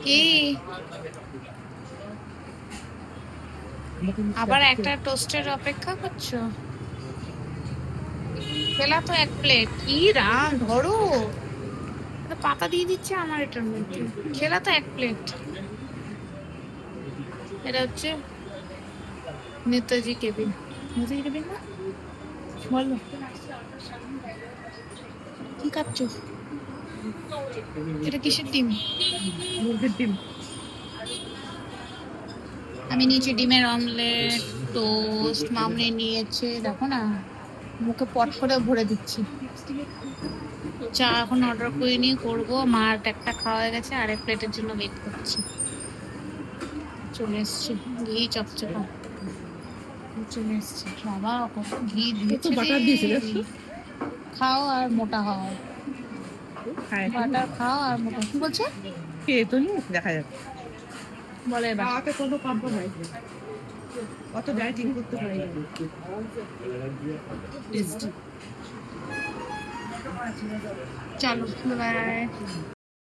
কি আবার একটা টোস্টের অপেক্ষা করছো? খেলা তো 1 প্লেট। কি রান ধরো, পাতা দিয়ে দিচ্ছে আমার এটার মধ্যে। খেলা তো 1 প্লেট। এটা হচ্ছে নেতাজি কেবিন। নেতাজি কেবিন না বলো, কি খাচ্ছো? এটা কিসের ডিম? মুরগির ডিম। আমি নিয়েছি ডিমের অমলেট, টোস্ট। মামনি নিয়েছে, দেখো না, মুখে পট করে ভরে দিচ্ছি। চা এখন অর্ডার করিনি, করবো। মার একটা খাওয়া হয়ে গেছে, আরেক প্লেটের জন্য ওয়েট করছি। চলে এসছি ঘি চপচপা, চলে এসছি। বাবা কত ঘি দিয়েছে রে। খাও আর মোটা হও, বাটার খাও আর মোটা। কি বলছে? খেয়ে তো নিস, দেখা যাচ্ছে বলে এবার খাওয়াতে কোনো কম্প্রোমাইজ নেই, অত ডায়েটিং করতে পারি না। চলো, বাই।